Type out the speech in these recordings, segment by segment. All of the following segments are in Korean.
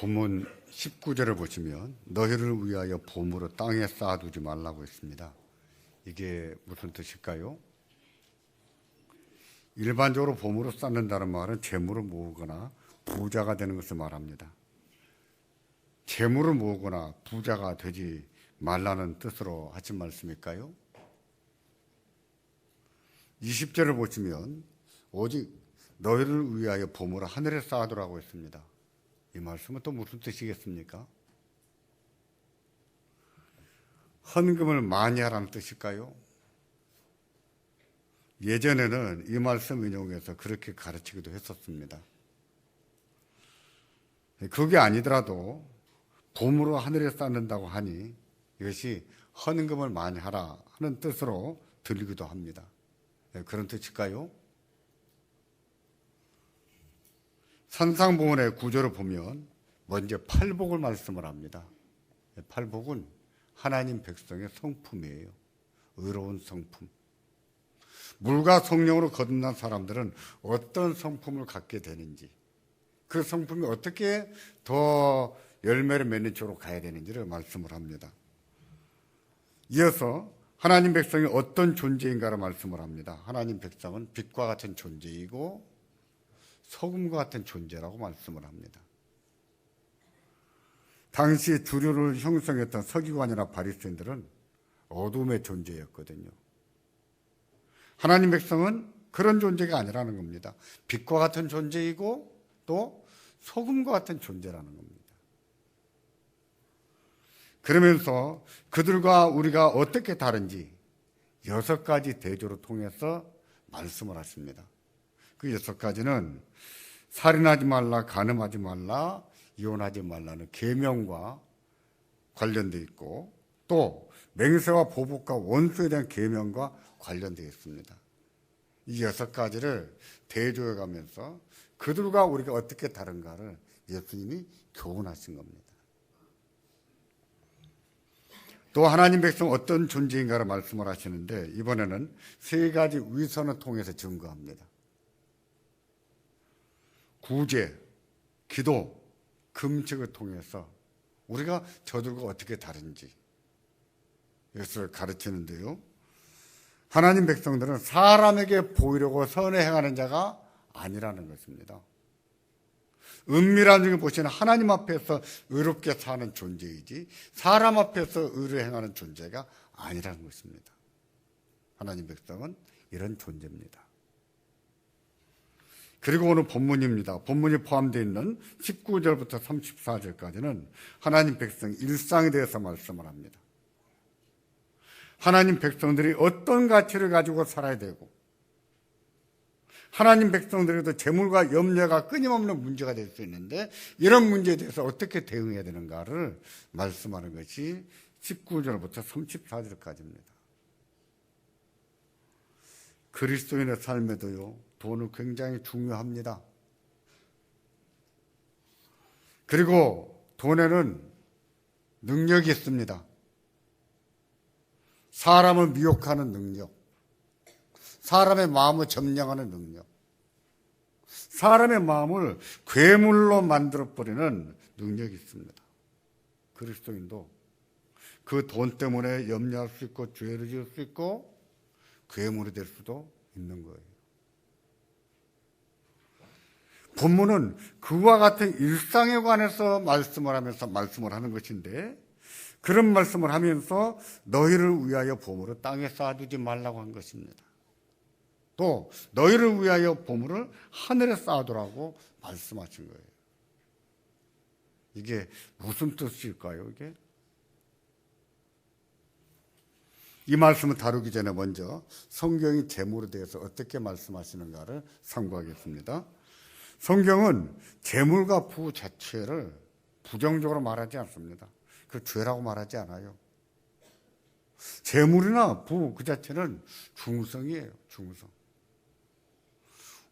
본문 19절을 보시면 너희를 위하여 보물을 땅에 쌓아두지 말라고 했습니다. 이게 무슨 뜻일까요? 일반적으로 보물을 쌓는다는 말은 재물을 모으거나 부자가 되는 것을 말합니다. 재물을 모으거나 부자가 되지 말라는 뜻으로 하신 말씀일까요? 20절을 보시면 오직 너희를 위하여 보물을 하늘에 쌓아두라고 했습니다. 이 말씀은 또 무슨 뜻이겠습니까? 헌금을 많이 하라는 뜻일까요? 예전에는 이 말씀 인용해서 그렇게 가르치기도 했었습니다. 그게 아니더라도 보물을 하늘에 쌓는다고 하니 이것이 헌금을 많이 하라 하는 뜻으로 들리기도 합니다. 그런 뜻일까요? 산상보훈의 구절을 보면 먼저 팔복을 말씀을 합니다. 팔복은 하나님 백성의 성품이에요. 의로운 성품. 물과 성령으로 거듭난 사람들은 어떤 성품을 갖게 되는지, 그 성품이 어떻게 더 열매를 맺는 쪽으로 가야 되는지를 말씀을 합니다. 이어서 하나님 백성이 어떤 존재인가를 말씀을 합니다. 하나님 백성은 빛과 같은 존재이고 소금과 같은 존재라고 말씀을 합니다. 당시 주류를 형성했던 서기관이나 바리새인들은 어둠의 존재였거든요. 하나님 백성은 그런 존재가 아니라는 겁니다. 빛과 같은 존재이고 또 소금과 같은 존재라는 겁니다. 그러면서 그들과 우리가 어떻게 다른지 6가지 대조를 통해서 말씀을 하십니다. 그 6가지는 살인하지 말라, 간음하지 말라, 이혼하지 말라는 계명과 관련되어 있고 또 맹세와 보복과 원수에 대한 계명과 관련되어 있습니다. 이 6가지를 대조해 가면서 그들과 우리가 어떻게 다른가를 예수님이 교훈하신 겁니다. 또 하나님 백성 어떤 존재인가를 말씀을 하시는데 이번에는 3가지 위선을 통해서 증거합니다. 구제, 기도, 금식을 통해서 우리가 저들과 어떻게 다른지 이것을 가르치는데요. 하나님 백성들은 사람에게 보이려고 선을 행하는 자가 아니라는 것입니다. 은밀한 중에 보시는 하나님 앞에서 의롭게 사는 존재이지 사람 앞에서 의를 행하는 존재가 아니라는 것입니다. 하나님 백성은 이런 존재입니다. 그리고 오늘 본문입니다. 본문이 포함되어 있는 19절부터 34절까지는 하나님 백성 일상에 대해서 말씀을 합니다. 하나님 백성들이 어떤 가치를 가지고 살아야 되고 하나님 백성들에도 재물과 염려가 끊임없는 문제가 될 수 있는데 이런 문제에 대해서 어떻게 대응해야 되는가를 말씀하는 것이 19절부터 34절까지입니다. 그리스도인의 삶에도요, 돈은 굉장히 중요합니다. 그리고 돈에는 능력이 있습니다. 사람을 미혹하는 능력, 사람의 마음을 점령하는 능력, 사람의 마음을 괴물로 만들어버리는 능력이 있습니다. 그리스도인도 그 돈 때문에 염려할 수 있고 죄를 지을 수 있고 괴물이 될 수도 있는 거예요. 본문은 그와 같은 일상에 관해서 말씀을 하면서 말씀을 하는 것인데 그런 말씀을 하면서 너희를 위하여 보물을 땅에 쌓아두지 말라고 한 것입니다. 또 너희를 위하여 보물을 하늘에 쌓아두라고 말씀하신 거예요. 이게 무슨 뜻일까요? 이게? 이 말씀을 다루기 전에 먼저 성경이 재물에 대해서 어떻게 말씀하시는가를 참고하겠습니다. 성경은 재물과 부 자체를 부정적으로 말하지 않습니다. 그 죄라고 말하지 않아요. 재물이나 부 그 자체는 중성이에요. 중성.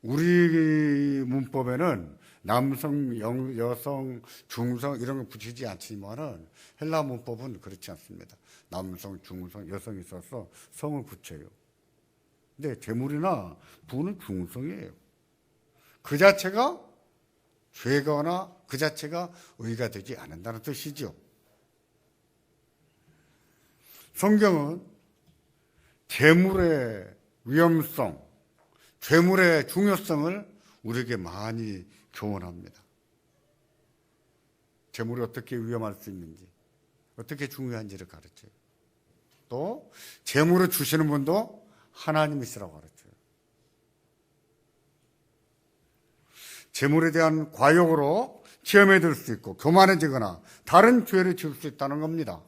우리 문법에는 남성, 여성, 중성 이런 거 붙이지 않지만은 헬라 문법은 그렇지 않습니다. 남성, 중성, 여성이 있어서 성을 붙여요. 근데 재물이나 부는 중성이에요. 그 자체가 죄거나 그 자체가 의가 되지 않는다는 뜻이죠. 성경은 재물의 위험성, 재물의 중요성을 우리에게 많이 교훈합니다. 재물이 어떻게 위험할 수 있는지, 어떻게 중요한지를 가르쳐요. 또 재물을 주시는 분도 하나님이시라고 가르쳐요. 재물에 대한 과욕으로 시험에 들 수 있고 교만해지거나 다른 죄를 지을 수 있다는 겁니다.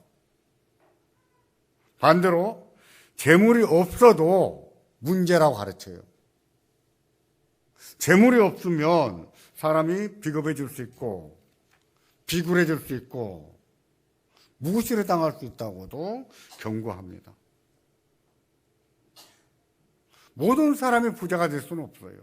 반대로 재물이 없어도 문제라고 가르쳐요. 재물이 없으면 사람이 비겁해질 수 있고 비굴해질 수 있고 무시를 당할 수 있다고도 경고합니다. 모든 사람이 부자가 될 수는 없어요.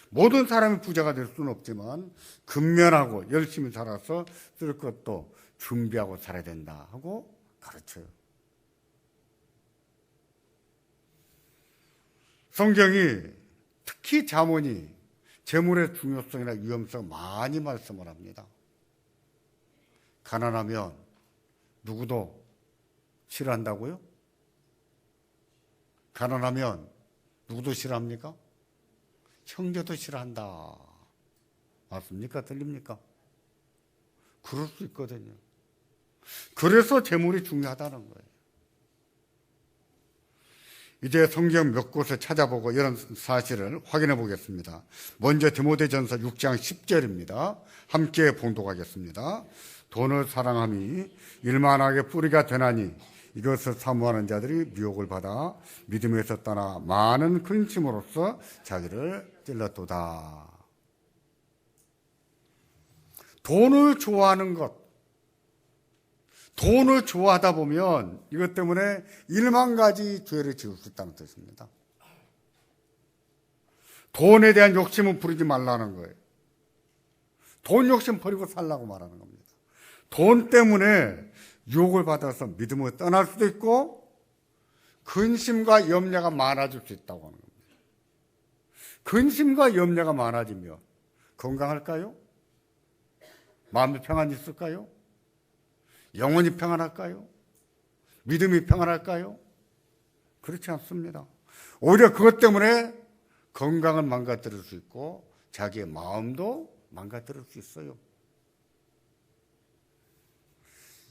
모든 사람이 부자가 될 수는 없지만 근면하고 열심히 살아서 쓸 것도 준비하고 살아야 된다 하고 가르쳐요. 성경이 특히 잠언이 재물의 중요성이나 위험성 많이 말씀을 합니다. 가난하면 누구도 싫어한다고요? 가난하면 누구도 싫어합니까? 형제도 싫어한다. 맞습니까? 틀립니까? 그럴 수 있거든요. 그래서 재물이 중요하다는 거예요. 이제 성경 몇 곳을 찾아보고 이런 사실을 확인해 보겠습니다. 먼저 디모데전서 6장 10절입니다. 함께 봉독하겠습니다. 돈을 사랑함이 일만하게 뿌리가 되나니 이것을 사모하는 자들이 미혹을 받아 믿음에서 떠나 많은 근심으로써 자기를 찔렀도다. 돈을 좋아하는 것, 돈을 좋아하다 보면 이것 때문에 1만 가지 죄를 지을 수 있다는 뜻입니다. 돈에 대한 욕심은 부리지 말라는 거예요. 돈 욕심 버리고 살라고 말하는 겁니다. 돈 때문에 유혹을 받아서 믿음을 떠날 수도 있고 근심과 염려가 많아질 수 있다고 하는 겁니다. 근심과 염려가 많아지면 건강할까요? 마음이 평안이 있을까요? 영혼이 평안할까요? 믿음이 평안할까요? 그렇지 않습니다. 오히려 그것 때문에 건강을 망가뜨릴 수 있고 자기의 마음도 망가뜨릴 수 있어요.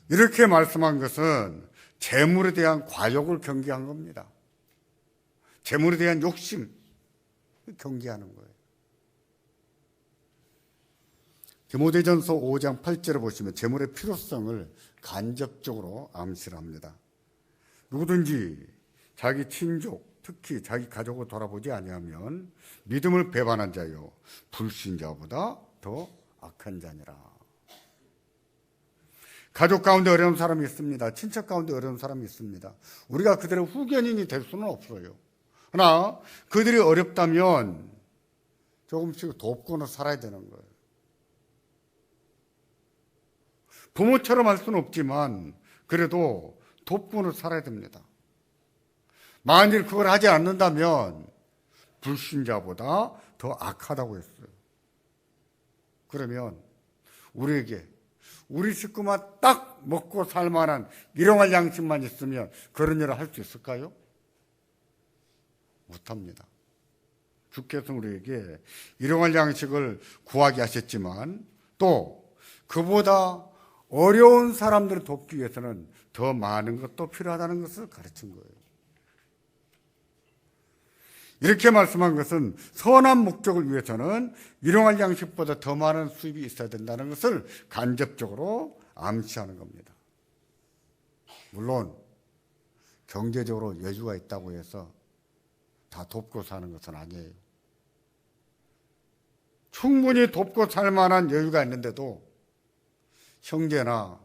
이렇게 말씀한 것은 재물에 대한 과욕을 경계한 겁니다. 재물에 대한 욕심 경계하는 거예요. 디모데전서 5장 8절을 보시면 재물의 필요성을 간접적으로 암시를 합니다. 누구든지 자기 친족, 특히 자기 가족을 돌아보지 아니하면 믿음을 배반한 자요 불신자보다 더 악한 자니라. 가족 가운데 어려운 사람이 있습니다. 친척 가운데 어려운 사람이 있습니다. 우리가 그들의 후견인이 될 수는 없어요. 그러나 그들이 어렵다면 조금씩 돕고는 살아야 되는 거예요. 부모처럼 할 수는 없지만 그래도 돕고는 살아야 됩니다. 만일 그걸 하지 않는다면 불신자보다 더 악하다고 했어요. 그러면 우리에게 우리 식구만 딱 먹고 살 만한 일용할 양식만 있으면 그런 일을 할 수 있을까요? 못합니다. 주께서 우리에게 일용할 양식을 구하게 하셨지만 또 그보다 어려운 사람들을 돕기 위해서는 더 많은 것도 필요하다는 것을 가르친 거예요. 이렇게 말씀한 것은 선한 목적을 위해서는 일용할 양식보다 더 많은 수입이 있어야 된다는 것을 간접적으로 암시하는 겁니다. 물론 경제적으로 여유가 있다고 해서 다 돕고 사는 것은 아니에요. 충분히 돕고 살 만한 여유가 있는데도 형제나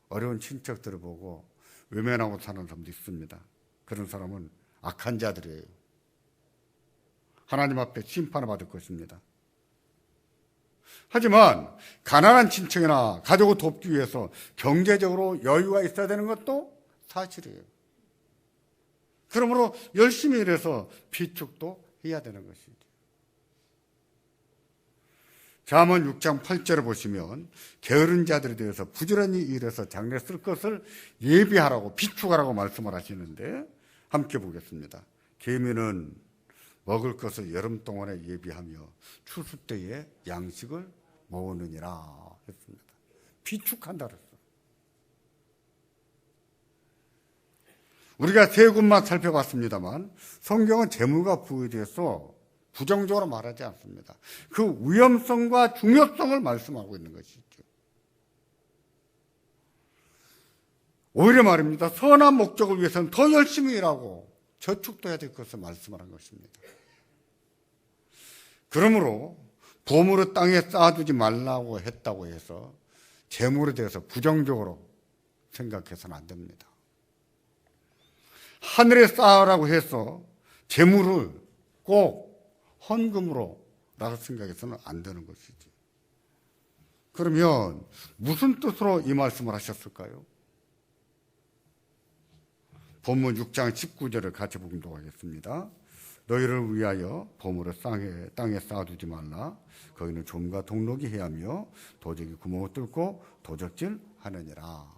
어려운 친척들을 보고 외면하고 사는 사람도 있습니다. 그런 사람은 악한 자들이에요. 하나님 앞에 심판을 받을 것입니다. 하지만 가난한 친척이나 가족을 돕기 위해서 경제적으로 여유가 있어야 되는 것도 사실이에요. 그러므로 열심히 일해서 비축도 해야 되는 것이죠. 잠언 6장 8절을 보시면 게으른 자들에 대해서 부지런히 일해서 장래 쓸 것을 예비하라고 비축하라고 말씀을 하시는데 함께 보겠습니다. 개미는 먹을 것을 여름 동안에 예비하며 추수 때에 양식을 모으느니라 했습니다. 비축한다 그랬어. 우리가 세 군만 살펴봤습니다만 성경은 재물과 부에 대해서 부정적으로 말하지 않습니다. 그 위험성과 중요성을 말씀하고 있는 것이죠. 오히려 말입니다. 선한 목적을 위해서는 더 열심히 일하고 저축도 해야 될 것을 말씀하는 것입니다. 그러므로 보물을 땅에 쌓아두지 말라고 했다고 해서 재물에 대해서 부정적으로 생각해서는 안 됩니다. 하늘에 쌓으라고 해서 재물을 꼭 헌금으로 라고 생각해서는 안 되는 것이지. 그러면 무슨 뜻으로 이 말씀을 하셨을까요? 본문 6장 19절을 같이 봉독하겠습니다. 너희를 위하여 보물을 땅에 쌓아두지 말라. 거기는 좀과 동록이 해하며 도적이 구멍을 뚫고 도적질 하느니라.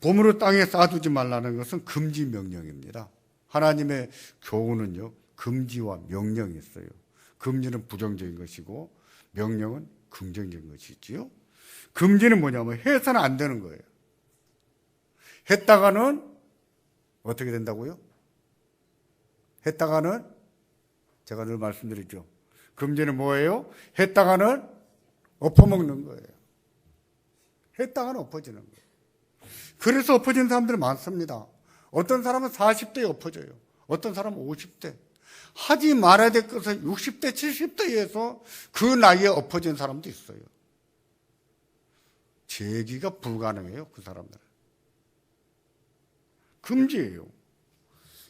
보물을 땅에 쌓아두지 말라는 것은 금지 명령입니다. 하나님의 교훈은요, 금지와 명령이 있어요. 금지는 부정적인 것이고 명령은 긍정적인 것이지요. 금지는 뭐냐면 해서는 안 되는 거예요. 했다가는 어떻게 된다고요? 했다가는 제가 늘 말씀드리죠. 금지는 뭐예요? 했다가는 엎어먹는 거예요. 했다가는 엎어지는 거예요. 그래서 엎어지는 사람들이 많습니다. 어떤 사람은 40대에 엎어져요. 어떤 사람은 50대. 하지 말아야 될 것을 60대, 70대에서 그 나이에 엎어진 사람도 있어요. 재기가 불가능해요, 그 사람들은. 금지예요.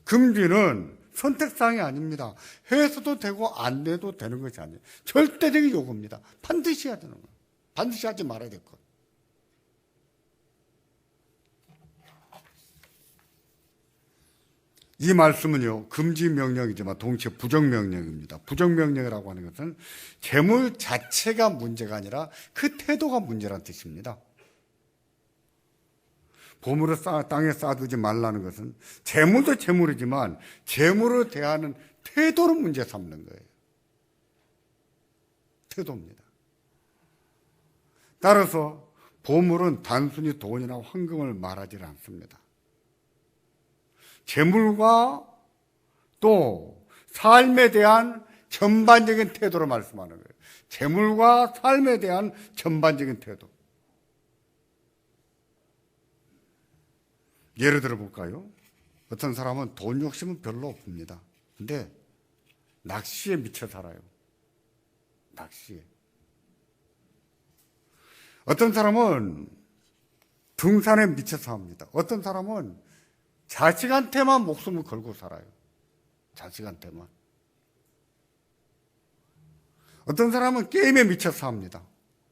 금지는 선택사항이 아닙니다. 해서도 되고 안 돼도 되는 것이 아니에요. 절대적인 요구입니다. 반드시 해야 되는 거예요. 반드시 하지 말아야 될 것. 이 말씀은요, 금지 명령이지만 동시에 부정 명령입니다. 부정 명령이라고 하는 것은 재물 자체가 문제가 아니라 그 태도가 문제라는 뜻입니다. 보물을 땅에 쌓아두지 말라는 것은 재물도 재물이지만 재물을 대하는 태도를 문제 삼는 거예요. 태도입니다. 따라서 보물은 단순히 돈이나 황금을 말하지 않습니다. 재물과 또 삶에 대한 전반적인 태도를 말씀하는 거예요. 재물과 삶에 대한 전반적인 태도. 예를 들어 볼까요? 어떤 사람은 돈 욕심은 별로 없습니다. 근데 낚시에 미쳐 살아요. 낚시에. 어떤 사람은 등산에 미쳐서 합니다. 어떤 사람은 자식한테만 목숨을 걸고 살아요. 자식한테만. 어떤 사람은 게임에 미쳐서 합니다.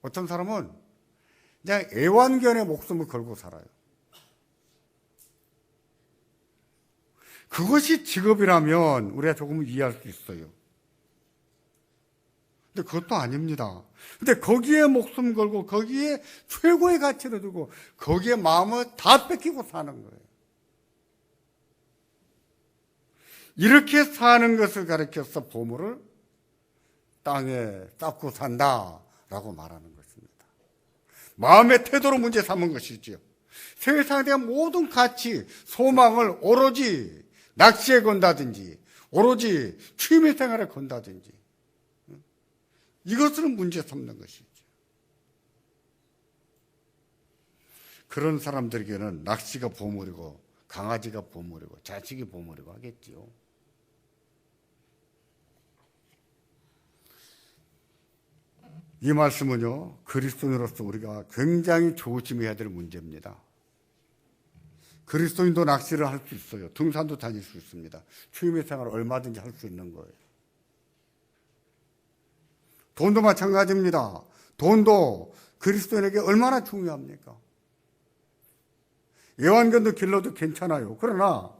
어떤 사람은 그냥 애완견에 목숨을 걸고 살아요. 그것이 직업이라면 우리가 조금 이해할 수 있어요. 근데 그것도 아닙니다. 근데 거기에 목숨 걸고 거기에 최고의 가치를 두고 거기에 마음을 다 뺏기고 사는 거예요. 이렇게 사는 것을 가르쳐서 보물을 땅에 쌓고 산다라고 말하는 것입니다. 마음의 태도로 문제 삼은 것이지요. 세상에 대한 모든 가치, 소망을 오로지 낚시에 건다든지 오로지 취미 생활에 건다든지 이것을 문제 삼는 것이죠. 그런 사람들에게는 낚시가 보물이고 강아지가 보물이고 자식이 보물이고 하겠지요. 이 말씀은요, 그리스도인으로서 우리가 굉장히 조심해야 될 문제입니다. 그리스도인도 낚시를 할 수 있어요. 등산도 다닐 수 있습니다. 취미 생활을 얼마든지 할 수 있는 거예요. 돈도 마찬가지입니다. 돈도 그리스도인에게 얼마나 중요합니까? 애완견도 길러도 괜찮아요. 그러나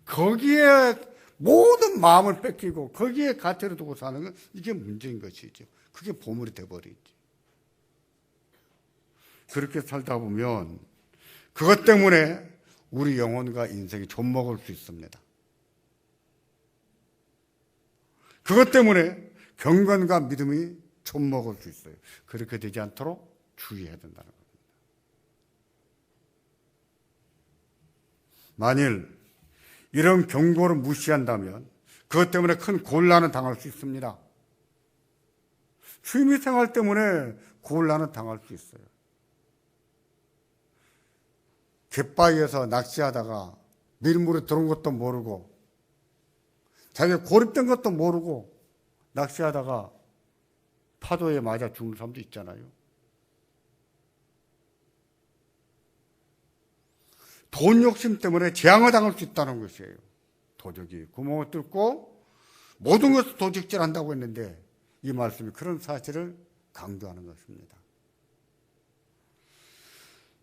거기에 모든 마음을 뺏기고 거기에 가치를 두고 사는 건 이게 문제인 것이죠. 그게 보물이 돼버리지. 그렇게 살다 보면 그것 때문에 우리 영혼과 인생이 좀먹을 수 있습니다. 그것 때문에 경건과 믿음이 좀먹을 수 있어요. 그렇게 되지 않도록 주의해야 된다는 겁니다. 만일 이런 경고를 무시한다면 그것 때문에 큰 곤란을 당할 수 있습니다. 취미생활 때문에 곤란을 당할 수 있어요. 갯바위에서 낚시하다가 밀물에 들어온 것도 모르고 자기가 고립된 것도 모르고 낚시하다가 파도에 맞아 죽는 사람도 있잖아요. 돈 욕심 때문에 재앙을 당할 수 있다는 것이에요. 도적이 구멍을 뚫고 모든 것을 도적질한다고 했는데 이 말씀이 그런 사실을 강조하는 것입니다.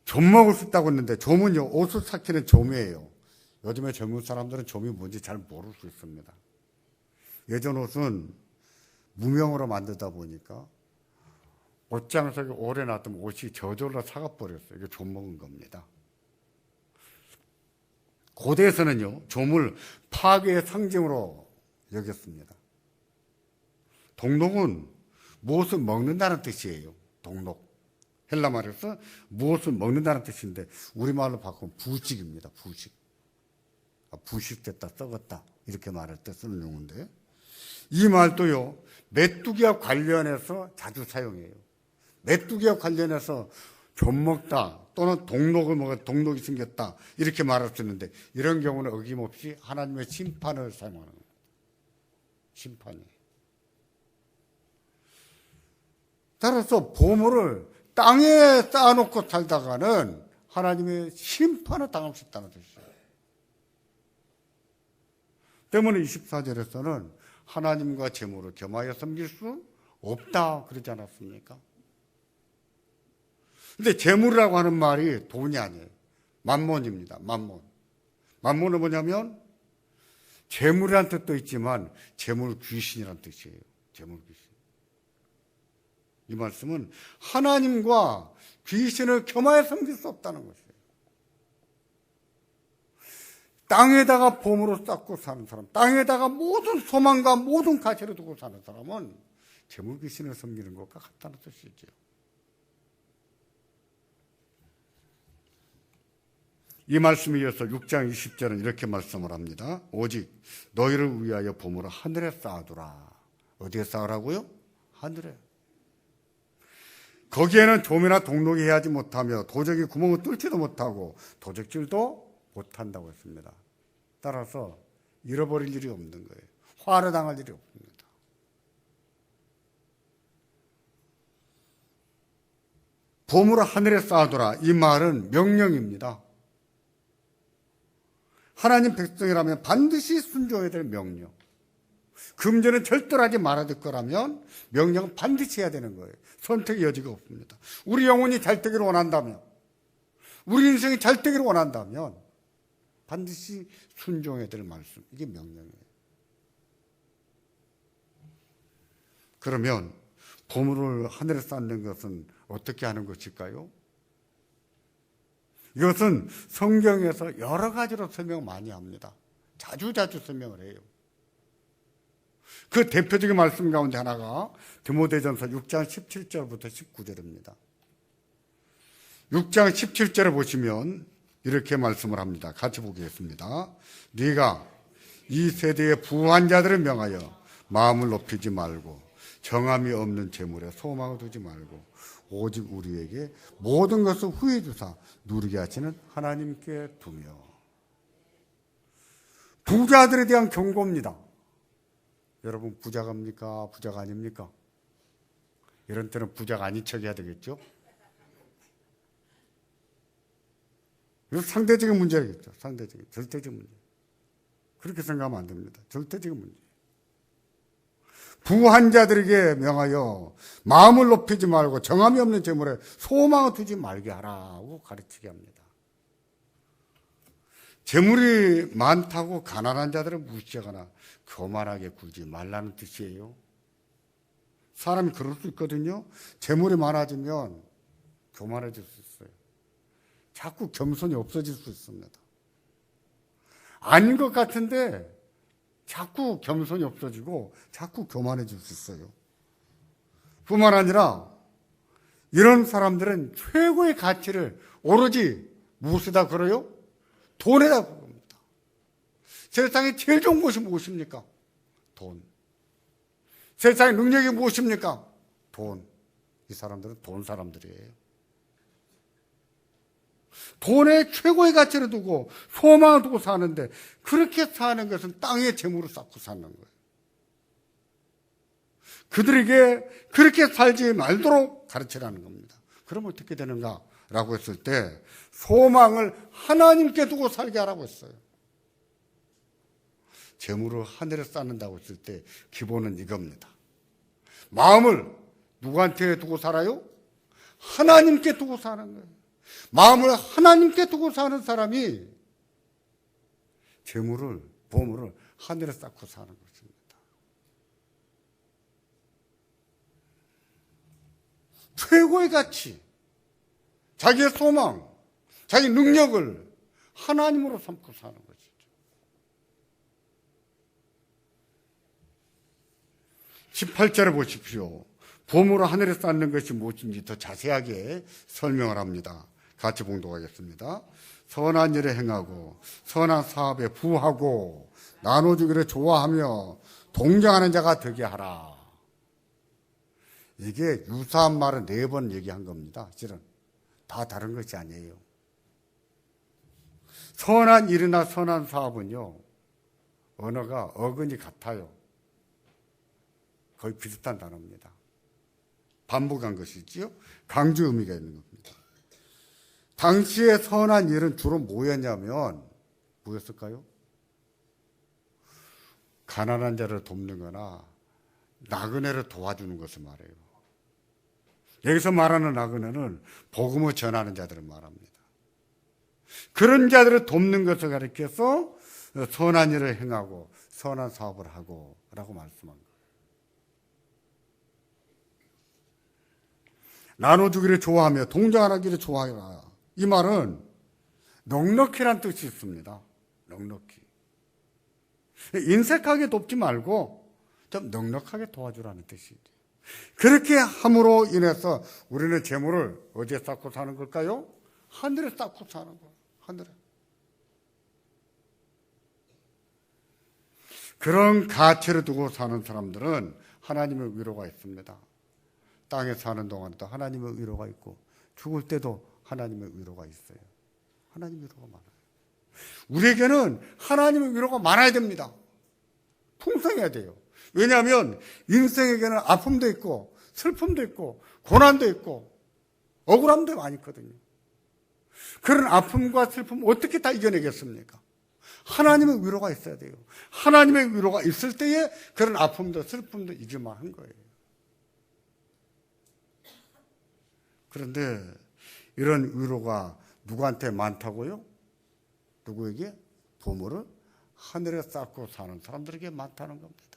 좀 먹을 수 있다고 했는데 좀은요, 옷을 삭히는 좀이에요. 요즘에 젊은 사람들은 좀이 뭔지 잘 모를 수 있습니다. 예전 옷은 무명으로 만들다 보니까 옷장속에 오래 놔두면 옷이 저절로 사가버렸어요. 이게 좀 먹은 겁니다. 고대에서는요, 좀을 파괴의 상징으로 여겼습니다. 동록은 무엇을 먹는다는 뜻이에요. 동록. 헬라 말에서 무엇을 먹는다는 뜻인데 우리말로 바꾸면 부식입니다. 부식. 부식됐다, 썩었다 이렇게 말할 때 쓰는 용어인데 이 말도요, 메뚜기와 관련해서 자주 사용해요. 메뚜기와 관련해서 좀 먹다 또는 동록을 먹어 동록이 생겼다 이렇게 말할 수 있는데 이런 경우는 어김없이 하나님의 심판을 사용하는 겁니다. 심판이. 따라서 보물을 땅에 쌓아놓고 살다가는 하나님의 심판을 당할 수 있다는 뜻이에요. 때문에 24절에서는 하나님과 재물을 겸하여 섬길 수 없다 그러지 않았습니까? 근데 재물이라고 하는 말이 돈이 아니에요. 만몬입니다. 만몬. 만몬은 뭐냐면 재물이라는 뜻도 있지만 재물 귀신이라는 뜻이에요. 재물 귀신. 이 말씀은 하나님과 귀신을 겸하여 섬길 수 없다는 것이에요. 땅에다가 보물을 쌓고 사는 사람, 땅에다가 모든 소망과 모든 가치를 두고 사는 사람은 재물 귀신을 섬기는 것과 같다는 뜻이죠. 이 말씀에 이어서 6장 20절은 이렇게 말씀을 합니다. 오직 너희를 위하여 보물을 하늘에 쌓아두라. 어디에 쌓으라고요? 하늘에. 거기에는 좀이나 동록이 해하지 못하며 도적이 구멍을 뚫지도 못하고 도적질도 못한다고 했습니다. 따라서 잃어버릴 일이 없는 거예요. 화를 당할 일이 없습니다. 보물을 하늘에 쌓아두라. 이 말은 명령입니다. 하나님 백성이라면 반드시 순종해야 될 명령. 금전은 절대로 하지 말아야 될 거라면 명령은 반드시 해야 되는 거예요. 선택의 여지가 없습니다. 우리 영혼이 잘 되기를 원한다면, 우리 인생이 잘 되기를 원한다면 반드시 순종해야 될 말씀. 이게 명령이에요. 그러면 보물을 하늘에 쌓는 것은 어떻게 하는 것일까요? 이것은 성경에서 여러 가지로 설명 많이 합니다. 자주 설명을 해요. 그 대표적인 말씀 가운데 하나가 디모데전서 6장 17절부터 19절입니다. 6장 17절에 보시면 이렇게 말씀을 합니다. 같이 보겠습니다. 네가 이 세대의 부한 자들을 명하여 마음을 높이지 말고 정함이 없는 재물에 소망을 두지 말고 오직 우리에게 모든 것을 후해 주사 누리게 하시는 하나님께 두며. 부자들에 대한 경고입니다. 여러분 부자갑니까? 부자가 아닙니까? 이런 때는 부자가 아닌 척 해야 되겠죠? 이거 상대적인 문제겠죠. 상대적인, 절대적인 문제. 그렇게 생각하면 안 됩니다. 절대적인 문제. 부한 자들에게 명하여 마음을 높이지 말고 정함이 없는 재물에 소망을 두지 말게 하라고 가르치게 합니다. 재물이 많다고 가난한 자들을 무시하거나 교만하게 굴지 말라는 뜻이에요. 사람이 그럴 수 있거든요. 재물이 많아지면 교만해질 수 있어요. 자꾸 겸손이 없어질 수 있습니다. 아닌 것 같은데 자꾸 겸손이 없어지고 자꾸 교만해질 수 있어요. 뿐만 아니라 이런 사람들은 최고의 가치를 오로지 무엇에다 걸어요? 돈에다 겁니다. 세상에 제일 좋은 것이 무엇입니까? 돈. 세상의 능력이 무엇입니까? 돈. 이 사람들은 돈 사람들이에요. 돈에 최고의 가치를 두고 소망을 두고 사는데 그렇게 사는 것은 땅의 재물을 쌓고 사는 거예요. 그들에게 그렇게 살지 말도록 가르치라는 겁니다. 그럼 어떻게 되는가? 라고 했을 때 소망을 하나님께 두고 살게 하라고 했어요. 재물을 하늘에 쌓는다고 했을 때 기본은 이겁니다. 마음을 누구한테 두고 살아요? 하나님께 두고 사는 거예요. 마음을 하나님께 두고 사는 사람이 재물을, 보물을 하늘에 쌓고 사는 것입니다. 최고의 가치, 자기의 소망, 자기 능력을 하나님으로 삼고 사는 것이죠. 18절에 보십시오. 보물을 하늘에 쌓는 것이 무엇인지 더 자세하게 설명을 합니다. 같이 봉독하겠습니다. 선한 일에 행하고 선한 사업에 부하고 나눠주기를 좋아하며 동정하는 자가 되게 하라. 이게 유사한 말을 4번 얘기한 겁니다. 실은 다 다른 것이 아니에요. 선한 일이나 선한 사업은요, 언어가 어근이 같아요. 거의 비슷한 단어입니다. 반복한 것이지요. 강조 의미가 있는 겁니다. 당시의 선한 일은 주로 뭐였냐면 뭐였을까요? 가난한 자를 돕는 거나 나그네를 도와주는 것을 말해요. 여기서 말하는 나그네는 복음을 전하는 자들을 말합니다. 그런 자들을 돕는 것을 가리켜서 선한 일을 행하고 선한 사업을 하고 라고 말씀한 거예요. 나눠주기를 좋아하며 동정하기를 좋아하라. 이 말은 넉넉히란 뜻이 있습니다. 넉넉히. 인색하게 돕지 말고 좀 넉넉하게 도와주라는 뜻이죠. 그렇게 함으로 인해서 우리는 재물을 어디에 쌓고 사는 걸까요? 하늘에 쌓고 사는 거예요. 하늘에. 그런 가치를 두고 사는 사람들은 하나님의 위로가 있습니다. 땅에 사는 동안도 하나님의 위로가 있고 죽을 때도 하나님의 위로가 있어요. 하나님의 위로가 많아요. 우리에게는 하나님의 위로가 많아야 됩니다. 풍성해야 돼요. 왜냐하면 인생에게는 아픔도 있고 슬픔도 있고 고난도 있고 억울함도 많이 있거든요. 그런 아픔과 슬픔 어떻게 다 이겨내겠습니까? 하나님의 위로가 있어야 돼요. 하나님의 위로가 있을 때에 그런 아픔도 슬픔도 이길만한 거예요. 그런데 이런 위로가 누구한테 많다고요? 누구에게? 보물을 하늘에 쌓고 사는 사람들에게 많다는 겁니다.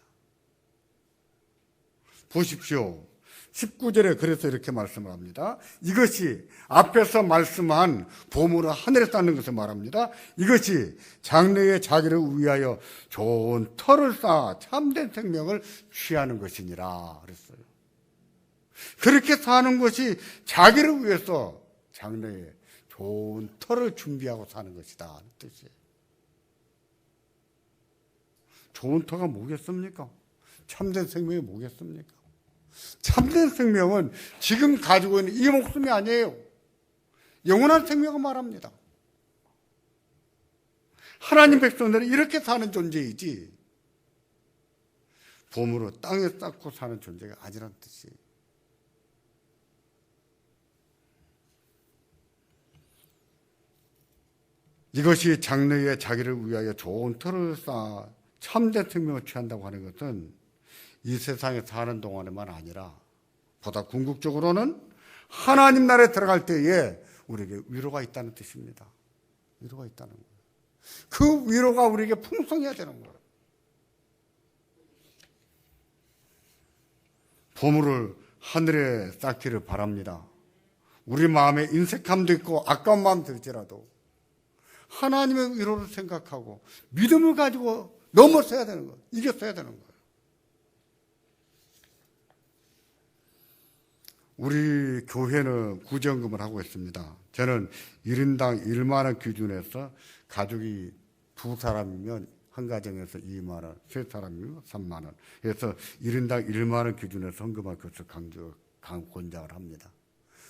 보십시오. 19절에 그래서 이렇게 말씀을 합니다. 이것이 앞에서 말씀한 보물을 하늘에 쌓는 것을 말합니다. 이것이 장래의 자기를 위하여 좋은 터를 쌓아 참된 생명을 취하는 것이니라 그랬어요. 그렇게 사는 것이 자기를 위해서 장래에 좋은 터를 준비하고 사는 것이다 하는 뜻이에요. 좋은 터가 뭐겠습니까? 참된 생명이 뭐겠습니까? 참된 생명은 지금 가지고 있는 이 목숨이 아니에요. 영원한 생명을 말합니다. 하나님 백성들은 이렇게 사는 존재이지 보물을 땅에 쌓고 사는 존재가 아니라는 뜻이에요. 이것이 장래에 자기를 위하여 좋은 터를 쌓아 참된 생명을 취한다고 하는 것은 이 세상에 사는 동안에만 아니라 보다 궁극적으로는 하나님 나라에 들어갈 때에 우리에게 위로가 있다는 뜻입니다. 위로가 있다는 거예요. 그 위로가 우리에게 풍성해야 되는 거예요. 보물을 하늘에 쌓기를 바랍니다. 우리 마음에 인색함도 있고 아까운 마음 들지라도 하나님의 위로를 생각하고 믿음을 가지고 넘어서야 되는 거예요. 이겼어야 되는 거예요. 우리 교회는 구제연금을 하고 있습니다. 저는 1인당 1만 원 기준에서 가족이 2사람이면 한 가정에서 2만 원, 3사람이면 3만 원. 그래서 1인당 1만 원 기준에서 헌금할 것을 권장을 합니다.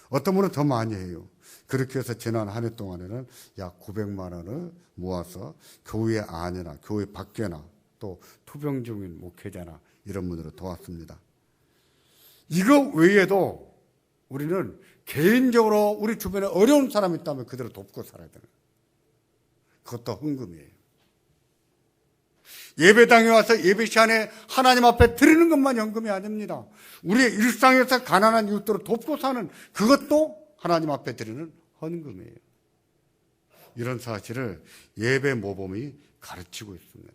어떤 분은 더 많이 해요. 그렇게 해서 지난 한 해 동안에는 약 900만 원을 모아서 교회 안이나 교회 밖에나 또 투병 중인 목회자나 이런 분들을 도왔습니다. 이거 외에도 우리는 개인적으로 우리 주변에 어려운 사람이 있다면 그대로 돕고 살아야 되는 거예요. 그것도 헌금이에요. 예배당에 와서 예배 시간에 하나님 앞에 드리는 것만 헌금이 아닙니다. 우리의 일상에서 가난한 이웃들을 돕고 사는 그것도 하나님 앞에 드리는 헌금이에요. 이런 사실을 예배 모범이 가르치고 있습니다.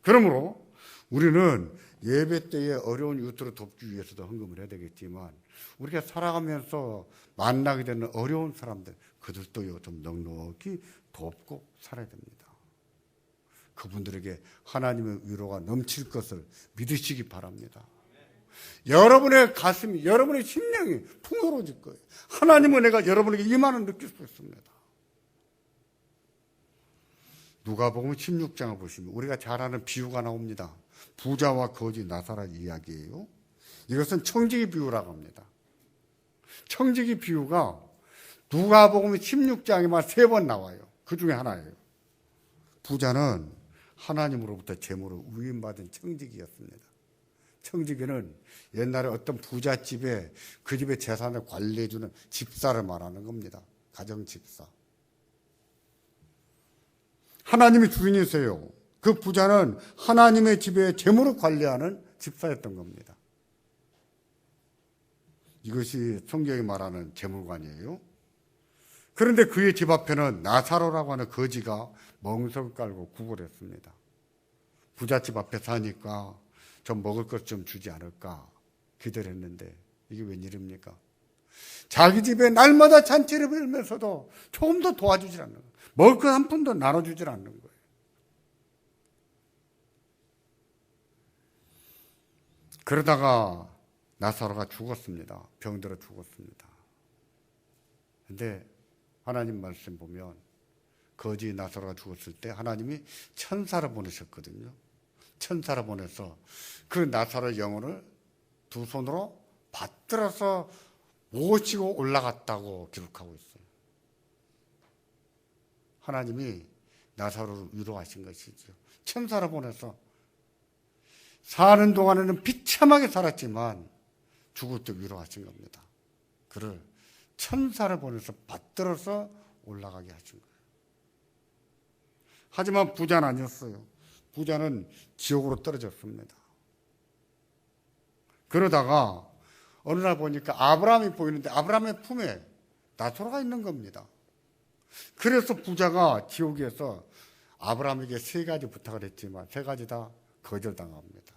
그러므로 우리는 예배 때에 어려운 이웃들을 돕기 위해서도 헌금을 해야 되겠지만 우리가 살아가면서 만나게 되는 어려운 사람들 그들도 좀 넉넉히 돕고 살아야 됩니다. 그분들에게 하나님의 위로가 넘칠 것을 믿으시기 바랍니다. 여러분의 가슴이, 여러분의 심령이 풍요로워질 거예요. 하나님의 은혜가 여러분에게 임하는 느낄 수 있습니다. 누가복음 16장을 보시면 우리가 잘 아는 비유가 나옵니다. 부자와 거지 나사렛 이야기예요. 이것은 청지기 비유라고 합니다. 청지기 비유가 누가복음 16장에만 3번 나와요. 그 중에 하나예요. 부자는 하나님으로부터 재물을 위임받은 청지기였습니다. 청지기는 옛날에 어떤 부잣집에 그 집의 재산을 관리해주는 집사를 말하는 겁니다. 가정집사. 하나님이 주인이세요. 그 부자는 하나님의 집에 재물을 관리하는 집사였던 겁니다. 이것이 성경이 말하는 재물관이에요. 그런데 그의 집 앞에는 나사로라고 하는 거지가 멍석 깔고 구걸했습니다. 부잣집 앞에 사니까 좀 먹을 것 좀 주지 않을까 기대를 했는데 이게 웬일입니까? 자기 집에 날마다 잔치를 벌면서도 조금 더 도와주질 않는 거예요. 먹을 것 한 푼도 나눠주질 않는 거예요. 그러다가 나사로가 죽었습니다. 병들어 죽었습니다. 그런데 하나님 말씀 보면 거지 나사로가 죽었을 때 하나님이 천사를 보내셨거든요. 천사를 보내서 그 나사로의 영혼을 두 손으로 받들어서 모시고 올라갔다고 기록하고 있어요. 하나님이 나사로를 위로하신 것이죠. 천사를 보내서 사는 동안에는 비참하게 살았지만 죽을 때 위로하신 겁니다. 그를 천사를 보내서 받들어서 올라가게 하신 거예요. 하지만 부자는 아니었어요. 부자는 지옥으로 떨어졌습니다. 그러다가 어느 날 보니까 아브라함이 보이는데 아브라함의 품에 나사로가 있는 겁니다. 그래서 부자가 지옥에서 아브라함에게 3가지 부탁을 했지만 3가지 다 거절당합니다.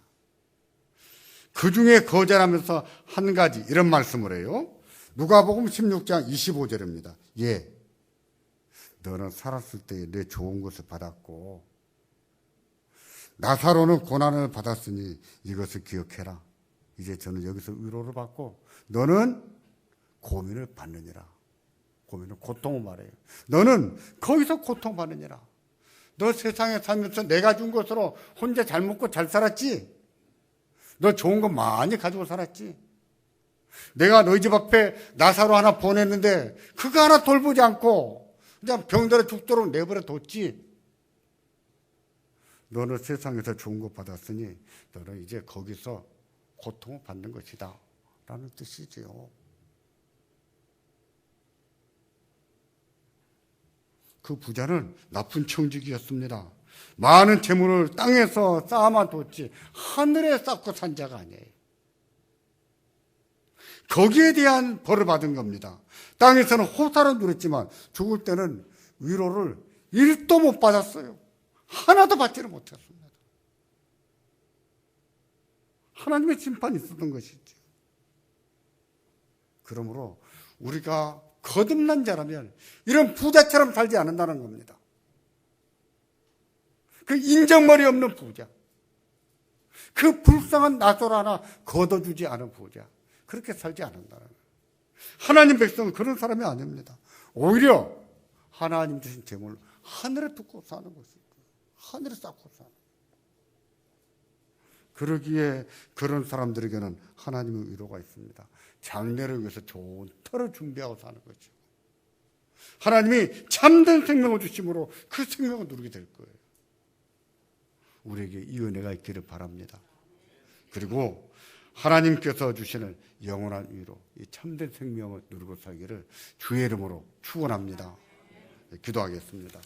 그 중에 거절하면서 한 가지 이런 말씀을 해요. 누가복음 16장 25절입니다. 예, 너는 살았을 때 내 좋은 것을 받았고 나사로는 고난을 받았으니 이것을 기억해라. 이제 저는 여기서 위로를 받고 너는 고민을 받느니라. 고민은 고통을 말해요. 너는 거기서 고통받느니라. 너 세상에 살면서 내가 준 것으로 혼자 잘 먹고 잘 살았지? 너 좋은 거 많이 가지고 살았지? 내가 너희 집 앞에 나사로 하나 보냈는데 그거 하나 돌보지 않고 그냥 병들어 죽도록 내버려 뒀지? 너는 세상에서 좋은 거 받았으니 너는 이제 거기서 고통을 받는 것이다 라는 뜻이지요. 그 부자는 나쁜 청지기였습니다. 많은 재물을 땅에서 쌓아만 뒀지 하늘에 쌓고 산 자가 아니에요. 거기에 대한 벌을 받은 겁니다. 땅에서는 호사를 누렸지만 죽을 때는 위로를 1도 못 받았어요. 하나도 받지를 못했습니다. 하나님의 심판이 있었던 것이죠. 그러므로 우리가 거듭난 자라면 이런 부자처럼 살지 않는다는 겁니다. 그 인정머리 없는 부자, 그 불쌍한 나솔 하나 걷어주지 않은 부자, 그렇게 살지 않는다는 거예요. 하나님 백성은 그런 사람이 아닙니다. 오히려 하나님 주신 재물을 하늘에 두고 사는 것입니다. 하늘에 쌓고 사는. 그러기에 그런 사람들에게는 하나님의 위로가 있습니다. 장래를 위해서 좋은 터를 준비하고 사는 거죠. 하나님이 참된 생명을 주심으로 그 생명을 누리게 될 거예요. 우리에게 이 은혜가 있기를 바랍니다. 그리고 하나님께서 주시는 영원한 위로, 이 참된 생명을 누리고 살기를 주의 이름으로 축원합니다. 기도하겠습니다.